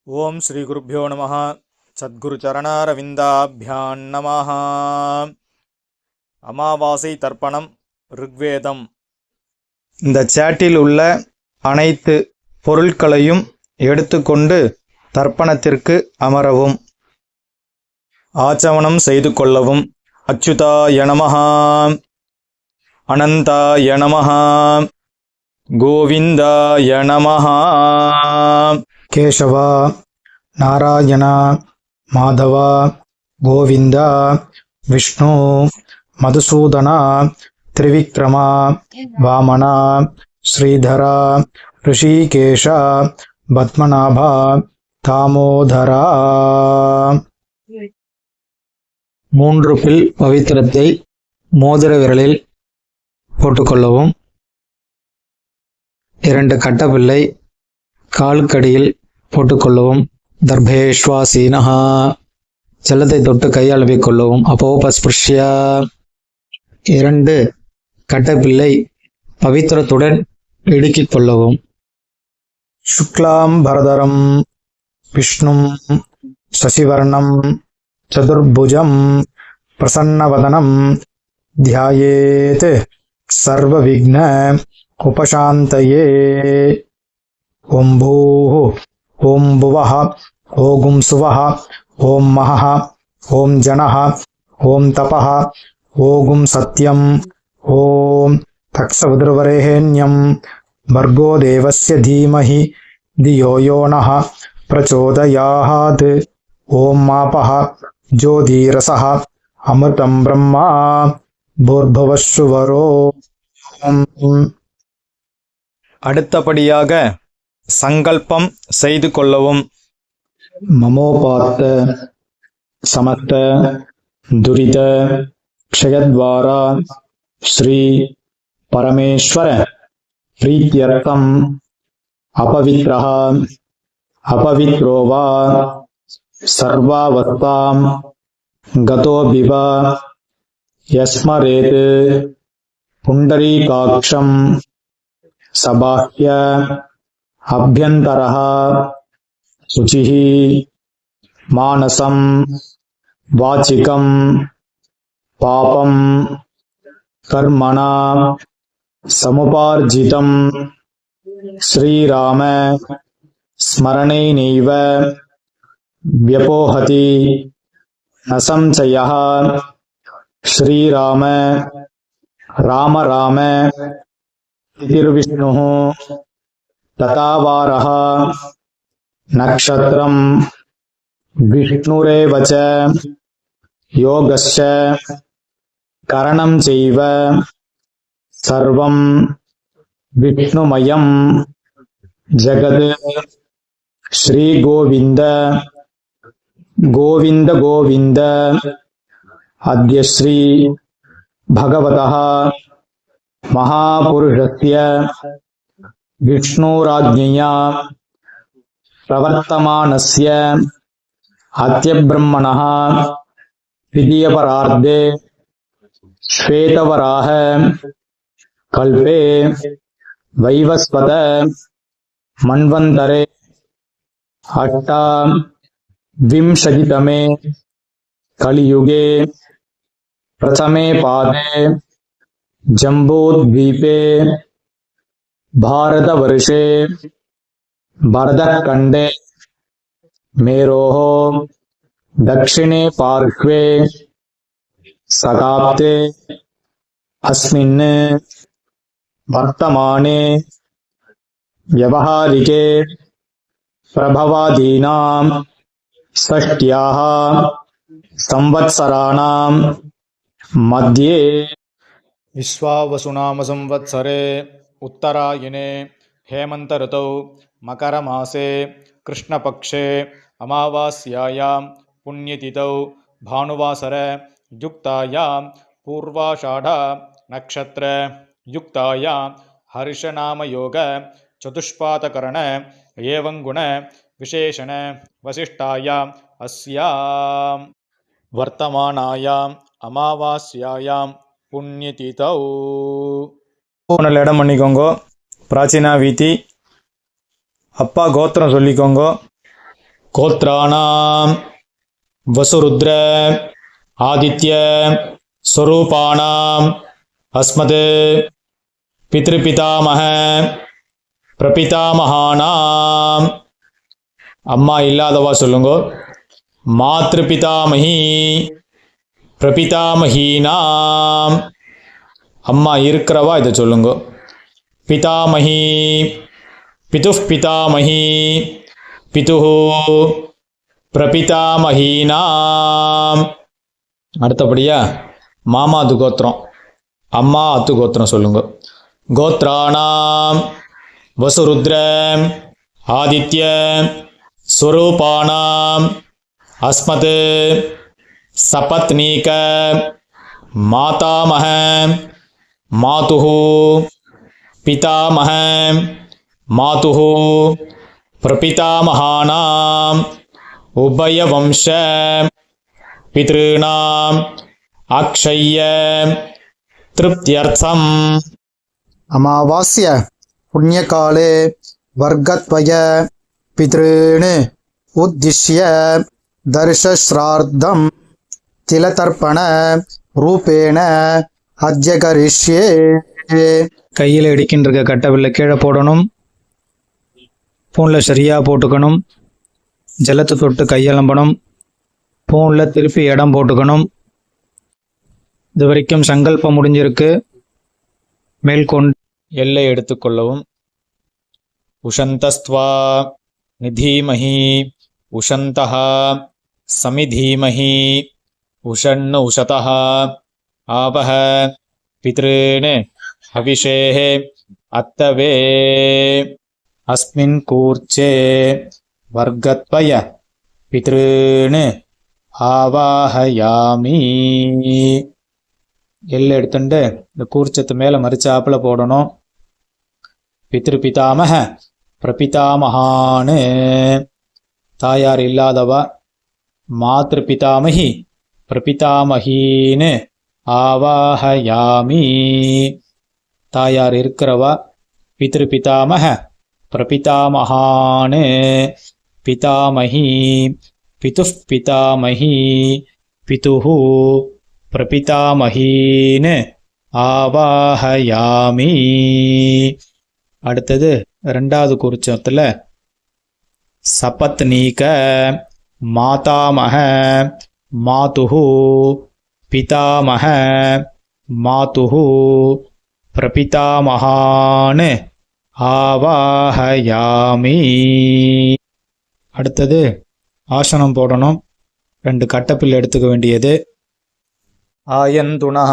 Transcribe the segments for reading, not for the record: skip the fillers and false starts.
ஓம் ஸ்ரீ குருப்யோ நமः. சத்குரு சரணாரவிந்தாபியான் நமः. அமாவாசை தர்ப்பணம் ருக்வேதம். இந்த சேட்டில் உள்ள அனைத்து பொருட்களையும் எடுத்துக்கொண்டு தர்ப்பணத்திற்கு அமரவும். ஆச்சமனம் செய்து கொள்ளவும். அச்சுதாய நமः, அனந்தாய நமः, கோவிந்தாய நமः. கேசவ, நாராயண, மாதவ, கோவிந்த, விஷ்ணு, மதுசூதன, திரிவிக்ரம, வாமன, ஸ்ரீதர, ரிஷிகேஷ, பத்மநாப, தாமோதரா. 3 பில் பவித்திரத்தை மோதிர விரலில் போட்டுக்கொள்ளவும். 2 கட்டப்பிள்ளை காலுக்கடியில் போட்டுக்கொள்ளவும். தர்பேஷ்வாசீனஹா, ஜலத்தை தொட்டு கையாளவிக் கொள்ளவும். அப்போபஸ்பிருஷ்ய, 2 கட்டப்பிள்ளை பவித்திரத்துடன் இடுக்கிக் கொள்ளவும். சுக்லாம் பரதரம் விஷ்ணும் சசிவர்ணம் சதுர்புஜம் பிரசன்னவதனம் தியாயேத் சர்வ விக்ன உபசாந்தயே. ஓம் பூः, ஓம் புவः, ஓம் சுவः, ஓம் மஹः, ஓம் ஜனः, ஓம் தபः, ஓம் சத்யம், ஓம் தக்ஷவிதுர்வரேண்யம் भर्गो देवस्य धीमहि धियो यो नः प्रचोदयात्. ஓம் மாபः ஜோதிரசः அமிர்தம் பிரம்மா பூர்பவஸ்சுவரோ. அடுத்தபடியாக சங்கல்பம் செய்து கொள்ளவும். மமோபாத்த சமஸ்த துரித க்ஷயத்வாரா ஸ்ரீ பரமேஸ்வர பிரீத்யர்த்தம் அபவித்ரஹ அபவித்ரோ வா சர்வாவஸ்தாம் கதோபிவ யஸ்மரேத் புண்டரீகாக்ஷம் சபாஹ்ய அப்யந்தரஹ சுசிஹி மானசம் வாச்சிகம் பாபம் கர்மணா சமுபார்ஜிதம் ஸ்ரீராம ஸ்மரணேனைவ வ்யபோஹதி ந சம்சயः. ஸ்ரீராம ராம ராம திதிர்விஷ்ணுः ததாவாரः நக்ஷத்ரம் விஷ்ணுரேவ ச யோகஸ்ச கரணம் செய்வ சர்வம் விஷ்ணுமயம் ஜகத். ஸ்ரீ கோவிந்த கோவிந்த கோவிந்த. அத்ய ஸ்ரீ பகவதः மகாபுருஷஸ்ய விஷ்ணுராஜ்ஞயா பிரவர்த்தமானஸ்ய அத்ய பிரம்மணः த்விதீயபரார்த்தே ஸ்வேதவராஹ கல்பே வைவஸ்வத மன்வந்தரே அஷ்டாவிம்சதிதமே கலியுகே பிரதமே பாதே ஜம்பூத்வீபே பாரதவர்ஷே பரதக்கண்டே மேரோः தக்ஷிணே பார்ஷ்வே சகாப்தே அஸ்மின் வர்த்தமானே வியவஹாரிகே பிரபவாதீனாம் ஷஷ்ட்யாः சம்வத்சராணாம் மத்யே விஸ்வாவசுநாம சம்வத்சரே உத்தராயணே ஹேமந்த ரிதௌ மகரமாசே கிருஷ்ணபக்ஷே அமாவாஸ்யாயாம் புண்ணியதிதௌ பானுவாசர யுக்தாயாம் பூர்வாஷாட நக்ஷத்ர யுக்தாயாம் ஹர்ஷநாமயோக சதுஷ்பாதகரண ஏவங்குண விசேஷண வசிஷ்டாயாம் அஸ்யாம் வர்த்தமானாயாம் அமாவாஸ்யாயாம் புண்ணியதிதௌ. நல்ல இடம் பண்ணிக்கோங்க. பிராச்சீனா வீதி. அப்பா கோத்திரம் சொல்லிக்கோங்க. கோத்ராணாம் வசுருத்ர ஆதித்ய ஸ்வரூபாணாம் அஸ்மத் பித்ருபிதாமக பிரபிதாமகானாம். அம்மா இல்லாதவா சொல்லுங்க. மாத்ருபிதாமகி பிரபிதாமகீனாம். அம்மா இருக்கிறவா இதை சொல்லுங்க. பிதாமகி பிதுஃப் பிதாமகி பிதுஹு பிரபிதாமகீனாம். அடுத்தபடியா மாமாது கோத்திரம், அம்மா அத்து கோத்திரம் சொல்லுங்க. கோத்ராணாம் வசுருத்ர ஆதித்ய ஸ்வரூபாணாம் அஸ்மத் சபத்னீக மாதாமக மாதுஹு பிதாமக மாதுஹு பிரபிதாமகானாம் உபயவம்ச பித்ருணாம் அக்ஷய்ய திருப்தியர்த்தம். अमावास्य पुण्यकाले वर्गत्वय पितॄन् उद्दिश्य दर्शश्राद्धं तिलतर्पण रूपेण अद्य करिष्ये. கையில் இடிக்கின்ற கட்டவில்லை கீழே போடணும். பூனில் சரியாக போட்டுக்கணும். ஜலத்தை தொட்டு கையெலம்பணும். பூனில் திருப்பி இடம் போட்டுக்கணும். இது வரைக்கும் சங்கல்பம் முடிஞ்சிருக்கு. மேல்கொண்டு எல்லை எடுத்துக்கொள்ளவும். உஷந்தஸ்த்வா நிதீமஹி உஷந்தஹ சமிதீமஹி உஷன்னு உஷதஹ ஆபஹ பித்ருன் ஹவிஷேஹ அத்தவே. அஸ்மின் கூர்ச்சே வர்கத்வய பித்ருன் ஆவாஹயாமி. எல்லை எடுத்துட்டு இந்த கூர்ச்சத்து மேலே மறிச்சாப்புல போடணும். பித்ரு பிதாமக பிரபிதாமகான்னு தாயார் இல்லாதவா. மாத்ரு பிதாமகி பிரபிதாமகின்னு ஆவாஹயாமி. தாயார் இருக்கிறவா. பித்ரு பிதாமக பிரபிதாமகான்னு பிதாமகி பிதுஃப் பிதாமகி பிதுஹு பிரபிதாமகீன்னு ஆவாஹயாமி. அடுத்தது ரெண்டாவது குறிச்சத்தில் சபத்னீக மாதாமக மாதுஹு பிதாமக மாதுஹு பிரபிதாமகான்னு ஆவாஹயாமி. அடுத்தது ஆசனம் போடணும். 2 கட்டப்பில் எடுத்துக்க வேண்டியது. ஆயந்துணः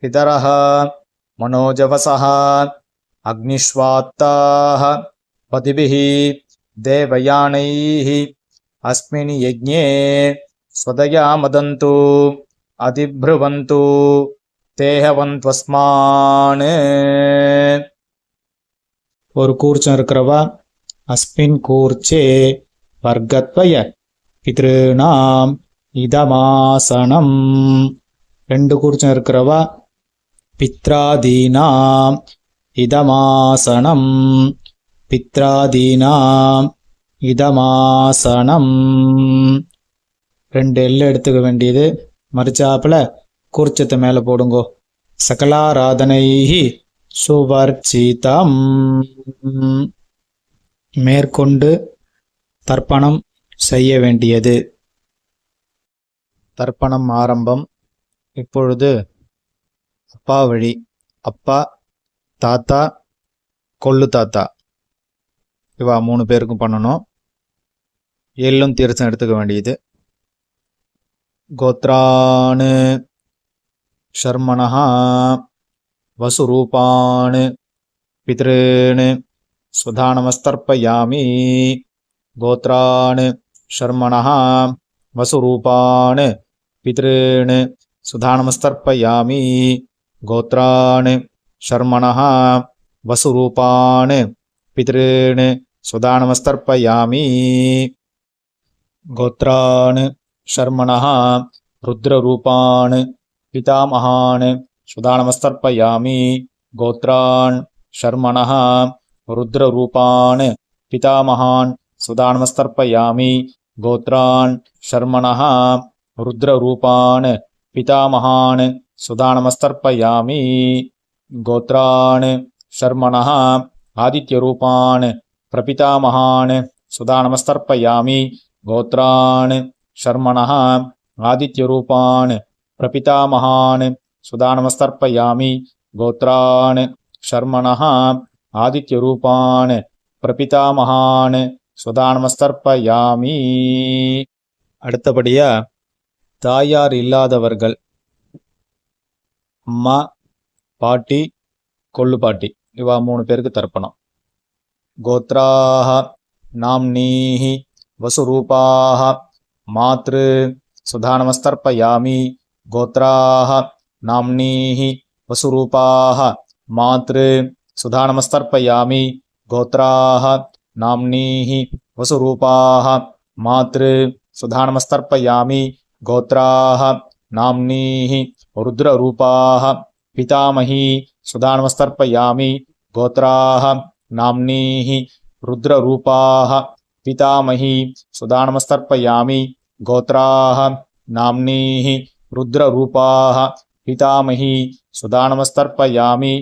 பிதரः மனோஜவசः அக்னிஷ்வாத்தாः பதிபிः தேவயானைः அஸ்மின் யஜ்ஞே ஸ்வதயா மதந்து அதிப்ருவந்து தேஹவந்த்வஸ்மான். ஒரு கூர்ச்சம் இருக்கிறவா. அஸ்மின் கூர்ச்சே வர்கத்வய பித்ருணாம் இதமாசனம். 2 கூர்ச்சம் இருக்கிறவா. பித்ராதீனாம் இதமாசனம் பித்ராதீனாம் இதமாசனம். 2 எல்லை எடுத்துக்க வேண்டியது. மறிச்சாப்புல கூர்ச்சத்தை மேலே போடுங்கோ. சகலாராதனைஹி சுவர்ச்சிதம். மேற்கொண்டு தர்ப்பணம் செய்ய வேண்டியது. தர்ப்பணம் ஆரம்பம். இப்பொழுது அப்பா வழி. அப்பா, தாத்தா, கொள்ளு தாத்தா இவா 3 பேருக்கும் பண்ணணும். எள்ளும் தீர்த்தம் எடுத்துக்க வேண்டியது. கோத்ரான் ஷர்மணஹ வசுரூபான் பித்ருன் ஸ்வதானமஸ்தர்ப்பயாமி. கோத்ரான் ஷர்மணஹ வசுரூபான் பித்ருன் சுதானமஸ்தர்ப்பயாமி. கோத்ரான் ஷர்மணஹ வசுரூபான் பித்ருன் சுதானமஸ்தர்ப்பயாமி. கோத்ரான் ஷர்மணஹ ருத்ரரூபான் பிதாமகான் சுதானமஸ்தர்ப்பயாமி. கோத்ரான் ஷர்மணஹ ருத்ரரூபான் பிதாமகான் सुदानमस्तर्पयामि गोत्रान् शर्मणः रुद्ररूपान् पितामहान् सुदानमस्तर्पयामि गोत्रान् शर्मणः आदित्यरूपान् प्रपितामहान् सुदानमस्तर्पयामि गोत्रान् शर्मणः आदित्यरूपान् प्रपितामहान् सुदानमस्तर्पयामि गोत्रान् शर्मणः आदित्यरूपान् प्रपितामहान् सुदानमस्तर्पयामि அடுத்தபடியா தாயார் இல்லாதவர்கள் அம்மா, பாட்டி, கொள்ளு பாட்டி இவா 3 பேருக்கு தர்ப்பணம். கோத்ராஹ நாம்னீஹ வசுரூபாஹ மாத்ரு சுதானமஸ்தர்ப்பயாமி கோத்ராஹ நாம்னீஹ வசுரூபாஹ மாத்ரு சுதானமஸ்தர்ப்பயாமி கோத்ராஹ நாம்னீஹ வசுரூபாஹ மாத்ரு சுதானமஸ்தர்ப்பயாமி கோத்ராஹ நாம்னீஹ ருத்ரரூபாஹ பிதாமஹி சுதானமஸ்தர்ப்பயாமி கோத்ராஹ நாம்னீஹ ருத்ரரூபாஹ பிதாமஹி சுதானமஸ்தர்ப்பயாமி கோத்ராஹ நாம்னீஹ ருத்ரரூபாஹ பிதாமஹி சுதானமஸ்தர்ப்பயாமி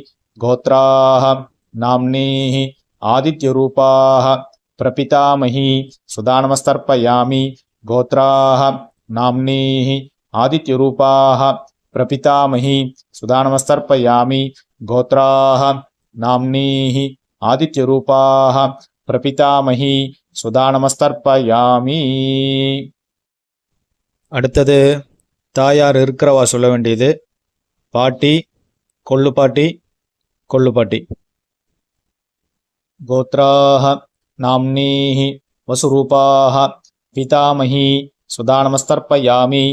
கோத்ராஹ நாம்னீஹ ஆதித்யரூபாஹ பிரபிதாமஹி சுதானமஸ்தர்ப்பயாமி கோத்ராஹ நாம்னீஹ ஆதித்யரூபாஹ பிரபிதாமஹி சுதானமஸ்தர்ப்பயாமி கோத்ராஹ நாம்னீஹ ஆதித்யரூபாஹ பிரபிதாமஹி சுதானமஸ்தர்ப்பயாமி. அடுத்தது தாயார் இருக்கிறவா சொல்ல வேண்டியது பாட்டி, கொள்ளு பாட்டி, கொள்ளு பாட்டி. கோத்ராஹ நாம்னீஹ வசுரூபாஹ பிதாமஹி சுதானமஸ்தர்ப்பயாமி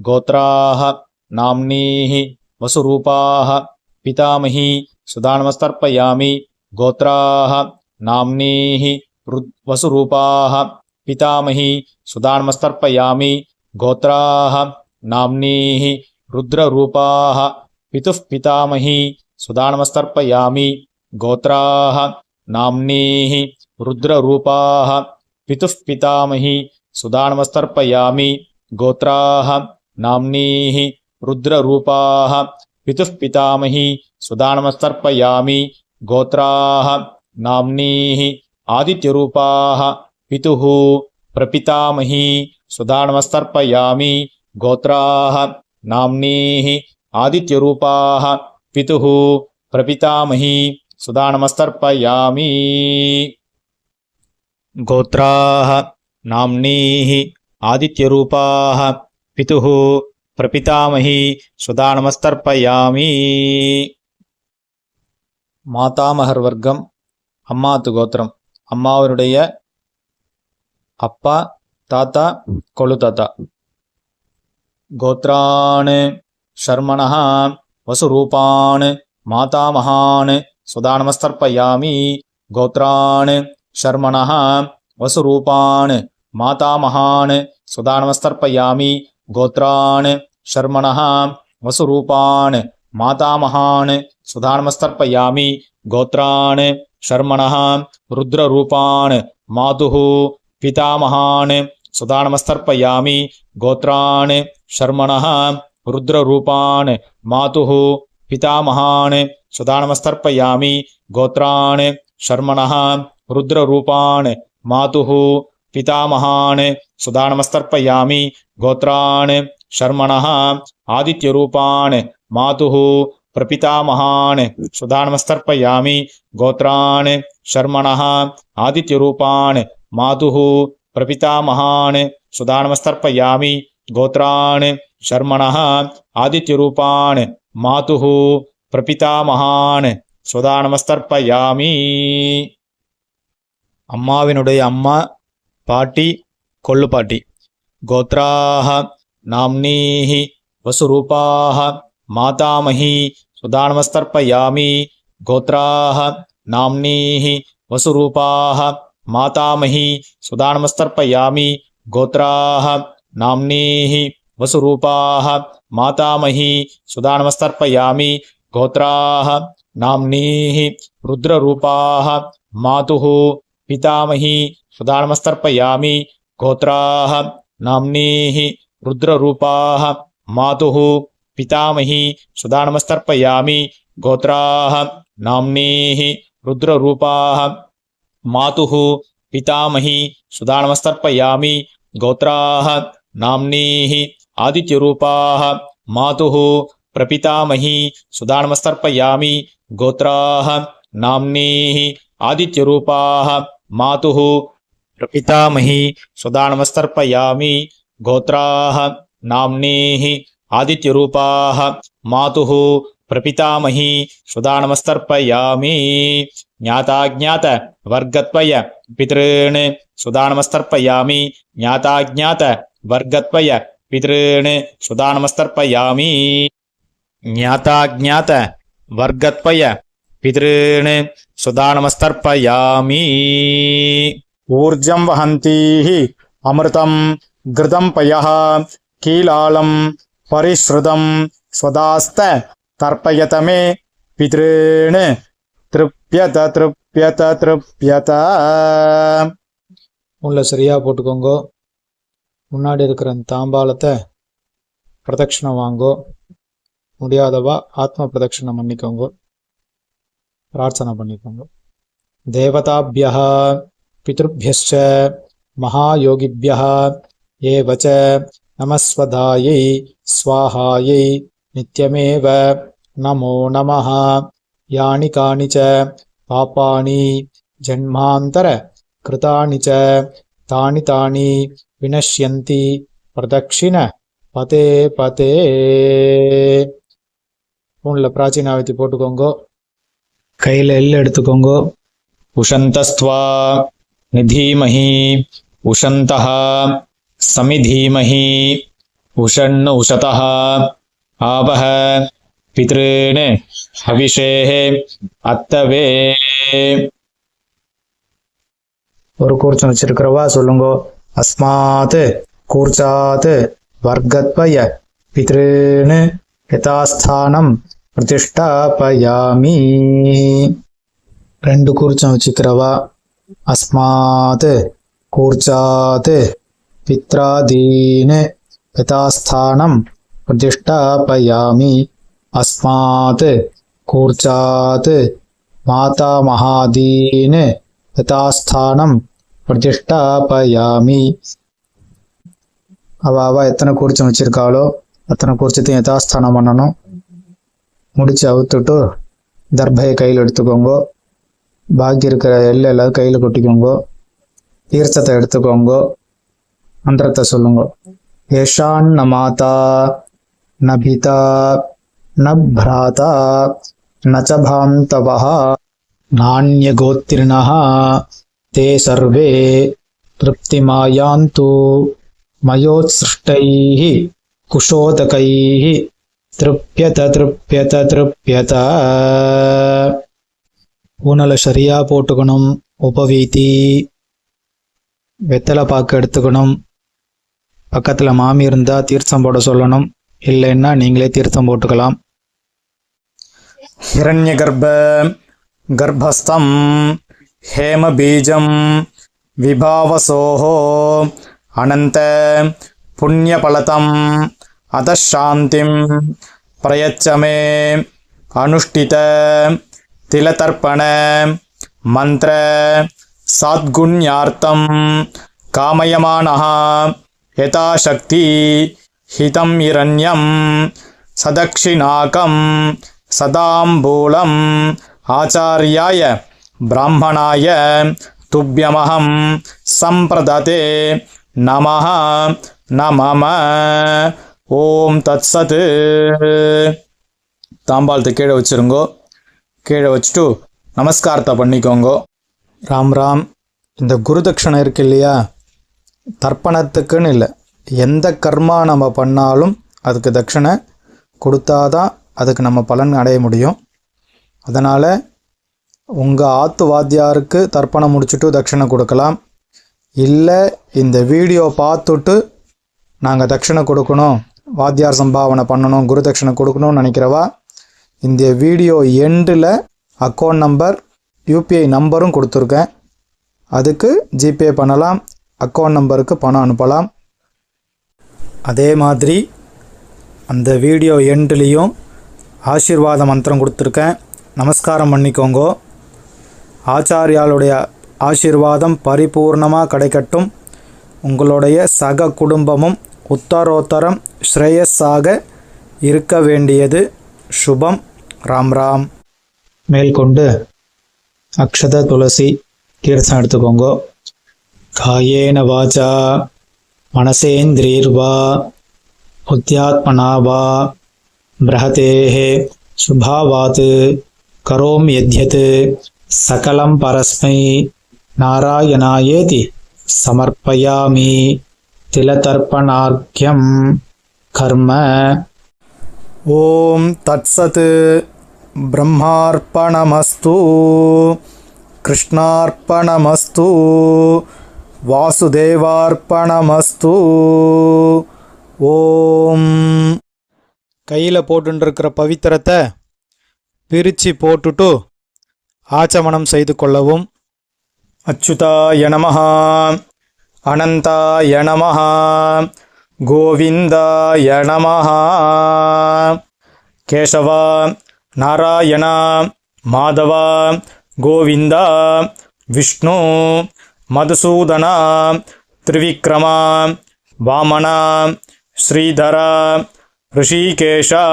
கோத்ராஹ நாம்னீஹ வசுரூபாஹ பிதாமஹி சுதானமஸ்தர்ப்பயாமி கோத்ராஹ நாம்னீஹ வசுரூபாஹ பிதாமஹி சுதானமஸ்தர்ப்பயாமி கோத்ராஹ நாம்னீஹ ருத்ரரூபாஹ பிதுः பிதாமஹி சுதானமஸ்தர்ப்பயாமி கோத்ராஹ நாம்னீஹ ருத்ரரூபாஹ பிதுः பிதாமஹி சுதானமஸ்தர்ப்பயாமி கோத்ராஹ நாம்னீஹ ருத்ரரூபாஹ பிதுः பிதாமஹி சுதானமஸ்தர்ப்பயாமி கோத்ராஹ நாம்னீஹ ஆதித்யரூபாஹ பிதுः பிரபிதாமஹி சுதானமஸ்தர்ப்பயாமி கோத்ராஹ நாம்னீஹ ஆதித்யரூபாஹ பிதுः பிரபிதாமஹி சுதானமஸ்தர்ப்பயாமி. கோத்ராஹ நாம்னீஹ ஆதித்யரூபாஹ பிதுः பிரபிதாமஹி சுதானமஸ்தர்ப்பயாமி. மாதாமகர் வர்க்கம் அம்மாத்து கோத்திரம், அம்மாவருடைய அப்பா, தாத்தா, கொள்ளு தாத்தா. கோத்ரான் ஷர்மணः வசுரூபான் மாதாமகான் சுதானமஸ்தர்ப்பயாமி கோத்ரான் ஷர்மணः வசுரூபான் மாதாமகான் சுதானமஸ்தர்ப்பயாமி கோத்ரான் ஷர்மணः வசுரூபான் மாதாமகான் சுதானமஸ்தர்ப்பயாமி கோத்ரான் ஷர்மணः ருத்ரரூபான் மாதுः பிதாமகான் சுதானமஸ்தர்ப்பயாமி கோத்ரான் ஷர்மணः ருத்ரரூபான் மாதுः பிதாமகான் சுதானமஸ்தர்ப்பயாமி கோத்ரான் ஷர்மணः ருத்ரரூபான் மாதுः பிதாமகான் சுதானமஸ்தர்ப்பயாமி கோத்ரான் ஷர்மணः ஆதித்யரூபான் மாதுः பிரபிதாமகான் சுதானமஸ்தர்ப்பயாமி கோத்ரான் ஷர்மணः ஆதித்யரூபான் மாதுः பிரபிதாமகான் சுதானமஸ்தர்ப்பயாமி கோத்ரான் ஷர்மணः ஆதித்யரூபான் மாதுः பிரபிதாமகான் சுதானமஸ்தர்ப்பயாமி. அம்மாவினுடைய அம்மா, பாட்டி, கொள்ளு பாட்டி. கோத்ராஹ நாம்னீஹ வசுரூபாஹ மாதாமஹி சுதானமஸ்தர்ப்பயாமி கோத்ராஹ நாம்னீஹ வசுரூபாஹ மாதாமஹி சுதானமஸ்தர்ப்பயாமி கோத்ராஹ நாம்னீஹ வசுரூபாஹ மாதாமஹி சுதானமஸ்தர்ப்பயாமி கோத்ராஹ நாம்னீஹ ருத்ரரூபாஹ மாதுः பிதாமஹி சுதா நமஸ்தர்ப்பயாமி கோத்ராः நாம்னீः ருத்ரரூபாः மாதுः பிதாமகி சுதா நமஸ்தர்ப்பயாமி கோத்ராः நாம்னீः ருத்ரரூபாः மாதுः பிதாமகி சுதா நமஸ்தர்ப்பயாமி கோத்ராः நாம்னீः ஆதித்யரூபாः மாதுः பிரபிதாமகி சுதா நமஸ்தர்ப்பயாமி கோத்ராः நாம்னீः ஆதித்யரூபாः மாதுः பிரபிதாமகி சுதா நமஸ்தர்ப்பயாமி கோத்ராः நாம்னீः ஆதித்யரூபாः மாதுः பிரபிதாமகி சுதா நமஸ்தர்ப்பயாமி ஞாதாஜ்ஞாத வர்கத்வய பித்ருன் சுதா நமஸ்தர்ப்பயாமி ஞாதாஜ்ஞாத வர்கத்வய பித்ருன் சுதா நமஸ்தர்ப்பயாமி ஞாதாஜ்ஞாத வர்கத்வய பித்ருன் சுதா நமஸ்தர்ப்பயாமி ऊर्जं वहन्तीः अमृतं घृतं पयः कीलालं परिश्रुतं स्वदास्त तर्पयत मे पितॄन् तृप्यत तृप्यत तृप्यत உள்ள சரியாக போட்டுக்கோங்க. முன்னாடி இருக்கிற அந்த தாம்பாலத்தை பிரதட்சணம் வாங்கோ. முடியாதவா ஆத்ம பிரதட்சணம் பண்ணிக்கோங்க. பிரார்த்தனை பண்ணிக்கோங்க. தேவதாபியः பித்ருभ्यश्च महायोगिभ्यः एव च नमस्वधायै स्वाहायै नित्यमेव नमो नमः यानि कानि च पापानि जन्मान्तर कृतानि च तानि तानि विनश्यन्ति प्रदक्षिण पते पते ஃபோனில் பிராச்சீனாவத்தி போட்டுக்கோங்க. கையில் எள்ளு எடுத்துக்கோங்க. उशन्तस्त्वा निधीमहि उशन्तः समिधीमहि उषण् उशतः आवह पितॄन् हविषेः अत्तवे ஒரு கூர்ச்சம் வச்சிருக்கிறவா சொல்லுங்க. அஸ்மாத் கூர்ச்சாத் வர்கத்வய பித்ருன் யதாஸ்தானம் பிரதிஷ்டாபயாமி. ரெண்டு கூர்ச்சம் வச்சுக்கிறவா அஸ்மாத் கூர்ச்சாத் பித்ராதீன் யதாஸ்தானம் பிரதிஷ்டாபயாமி. அஸ்மாத் கூர்ச்சாத் மாதாமகாதீன் யதாஸ்தானம் பிரதிஷ்டாபயாமி. அவ எத்தனை கூர்ச்சம் வச்சிருக்காளோ அத்தனை கூர்ச்சத்தையும் யதாஸ்தானம் பண்ணணும். முடிச்சு அவுத்துட்டு தர்பையை கையில் எடுத்துக்கோங்க. பாக்கி இருக்கிற எள்ளு எல்லாரும் கையில் கொட்டிக்கோங்க. தீர்த்தத்தை எடுத்துக்கோங்க. மந்திரத்தை சொல்லுங்க. ஏஷான் ந மாதா ந பிதா ந பிராதா ந ச பாந்தவः நான்ய கோத்திரிணः தே சர்வே திருப்திமாயாந்து மயோத்ஸ்ருஷ்டைः குஷோதகைः திருப்யத திருப்யத திருப்யத. ஊனலை சரியா போட்டுக்கணும். உபவீதி வெத்தலை பாக்கு எடுத்துக்கணும். பக்கத்துல மாமி இருந்தா தீர்த்தம் போட சொல்லணும். இல்லைன்னா நீங்களே தீர்த்தம் போட்டுக்கலாம். हिरण्यगर्भ गर्भस्थं हेमबीजं विभावसोः अनन्त पुण्यफलतम् अतः शान्तिं प्रयच्छ मे अनुष्ठित तिलतर्पण मंत्र साद्गुण्यार्थं कामयमानः यथाशक्ति हितं हिरण्यं सदक्षिणाकं सदाम्बूलम् आचार्याय ब्राह्मणाय तुभ्यमहं संप्रदते नमः नमः ஓம் தத்சத். தாம்பாளத்தை கீழே வச்சுருங்கோ. கீழே வச்சுட்டு நமஸ்காரத்தை பண்ணிக்கோங்க. ராம் ராம். இந்த குருதட்சணை இருக்கு இல்லையா, தர்ப்பணத்துக்குன்னு இல்லை, எந்த கர்மா நம்ம பண்ணாலும் அதுக்கு தட்சணை கொடுத்தாதான் அதுக்கு நம்ம பலன் அடைய முடியும். அதனால் உங்கள் ஆத்து வாத்தியாருக்கு தர்ப்பணம் முடிச்சுட்டு தட்சணை கொடுக்கலாம். இல்லை இந்த வீடியோ பார்த்துட்டு நாங்கள் தட்சணை கொடுக்கணும், வாத்தியார் சம்பாவனை பண்ணணும், குரு தட்சணை கொடுக்கணும்னு நினைக்கிறவா இந்த வீடியோ எண்டில் அக்கௌண்ட் நம்பர் யூபிஐ நம்பரும் கொடுத்துருக்கேன். அதுக்கு ஜிபே பண்ணலாம், அக்கௌண்ட் நம்பருக்கு பணம் அனுப்பலாம். அதே மாதிரி அந்த வீடியோ எண்ட்லேயும் ஆசீர்வாத மந்திரம் கொடுத்துருக்கேன், நமஸ்காரம் பண்ணிக்கோங்க. ஆச்சாரியாளுடைய ஆசீர்வாதம் பரிபூர்ணமாக கிடைக்கட்டும். உங்களுடைய சக குடும்பமும் உத்தரோத்தரம் ஸ்ரேயஸாக இருக்க வேண்டியது சுபம். ராம் ராம். மேற்கொண்டு அக்ஷத துளசி தீர்த்தம் எடுத்துக்கோங்க. காயேன வாச்சா மனசேந்திரியர்வா புத்தியாத்மனா வா பிரஹதேஹே சுபாவாத் கரோம் யத்யத் சகலம் பரஸ்மை நாராயணாயேதி சமர்ப்பயாமி திலதர்ப்பணார்க்யம் கர்ம. ஓம் தத்சத். பிரம்மார்ப்பணமஸ்து, கிருஷ்ணார்ப்பணமஸ்து, வாசுதேவார்ப்பணமஸ்து. ஓம். கையில் போட்டுருக்கிற பவித்திரத்தை பிரித்து போட்டுட்டு ஆச்சமனம் செய்து கொள்ளவும். அச்சுதாய நமஹ, அனந்தாய நமஹ, கோவிந்தாய நமஹ. கேசவா, நாராயணா, மாதவா, கோவிந்தா, விஷ்ணு, மதுசூதனா, திரிவிக்ரமா, வாமனா, ஸ்ரீதரா, ரிஷிகேஷா,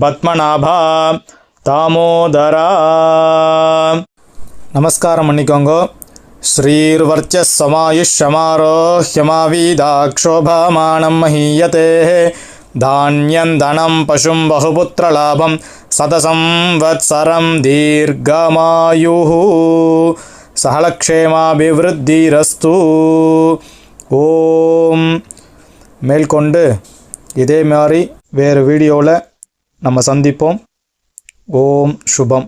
பத்மநாபா, தாமோதரா. நமஸ்காரம் பண்ணிக்கோங்க. ஸ்ரீர்வர்ச்சஸ்ஸமாயுஷ்யமாரோஹ்யமாவீதாக்ஷோபமானம் மஹீயதே தான்யம் தனம் பசும் பகுபுத்திரலாபம் சதசம் வத்சரம் தீர்க்கமாயுः சகலக்ஷேமாபிவிருத்திரஸ்து. ஓம். மேற்கொண்டு இதே மாதிரி வேறு வீடியோவில் நம்ம சந்திப்போம். ஓம் சுபம்.